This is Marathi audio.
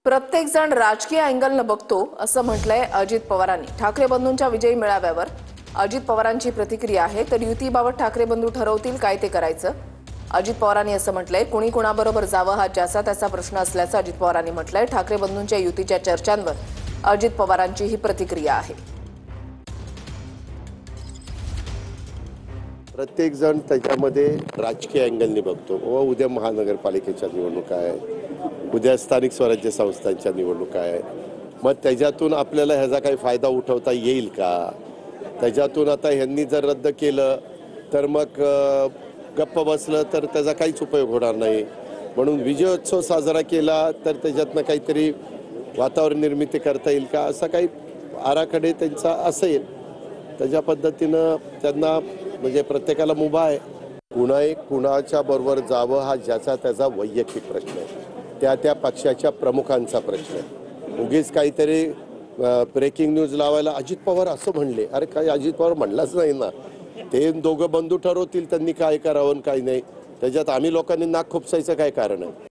प्रत्येक जण राजकीय अँगलनं बघतो असं म्हटलंय अजित पवारांनी। ठाकरे बंधूंच्या विजयी मेळाव्यावर अजित पवारांची प्रतिक्रिया आहे। तर युतीबाबत ठाकरे बंधू ठरवतील काय ते करायचं। अजित पवारांनी असं म्हटलंय, कोणी कोणाबरोबर जावं हा ज्याचा त्याचा प्रश्न असल्याचं अजित पवारांनी म्हटलंय। ठाकरे बंधूंच्या युतीच्या चर्चांवर अजित पवारांची ही प्रतिक्रिया आहे। प्रत्येक जण त्याच्यामध्ये राजकीय अँगलनी बघतो। व उद्या महानगरपालिकेच्या निवडणुका आहे, उद्या स्थानिक स्वराज्य संस्थांच्या निवडणुका आहे। मग त्याच्यातून आपल्याला ह्याचा काही फायदा उठवता येईल का? त्याच्यातून आता ह्यांनी जर रद्द केलं तर मग गप्प बसलं तर त्याचा काहीच उपयोग होणार नाही। म्हणून विजयोत्सव साजरा केला तर त्याच्यातनं काहीतरी वातावरण निर्मिती करता येईल का, असा काही आराखडे त्यांचा असेल। त्याच्या पद्धतीनं त्यांना म्हणजे प्रत्येकाला मुभा आहे। कुणाच्या बरोबर जावं हा ज्याचा त्याचा वैयक्तिक प्रश्न आहे, त्या पक्षाच्या प्रमुखांचा प्रश्न आहे। उगीच काहीतरी ब्रेकिंग न्यूज लावायला अजित पवार असं म्हणले, अरे काय अजित पवार म्हणलाच नाही ना। ते दोघं बंधू ठरवतील त्यांनी काय करावं काय नाही। त्याच्यात आम्ही लोकांनी नाक खुपसायचं काय कारण आहे?